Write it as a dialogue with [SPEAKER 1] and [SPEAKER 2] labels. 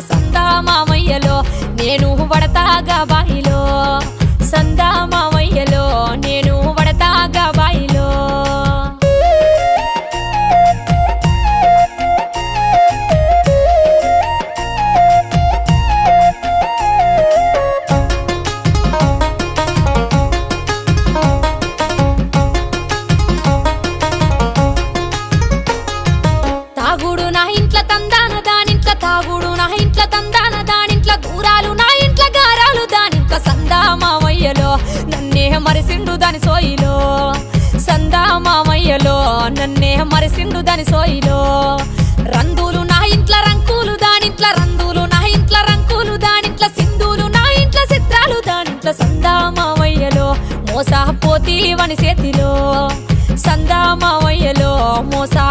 [SPEAKER 1] సందా మామయ్యలో నేను వడతాగా బాయిలో సందా మామయ్యలో నేను వడతాగా బాయిలో తాగుడు నా ఇంట్ల తందాన దానింట్ల తాగుడు నా ఇంట్ల తందాన దానింట్ల దూరాలు నా ఇంట్ల గారాలు దానింట్ల సందా మామయ్యలో నన్నే మరిసిండు దాని సోయిలో సందా మామయ్యలో నన్నే మరిసిండు దాని సోయిలో రందులు నా ఇంట్ల రంకులు దానింట్ల రందులు నా ఇంట్ల రంకులు దానింట్ల సింధులు నా ఇంట్ల చిత్రాలు దానింట్ల సందా మామయ్యలో మోసపోతీవని చేతిలో సందా మామయ్యలో మోసా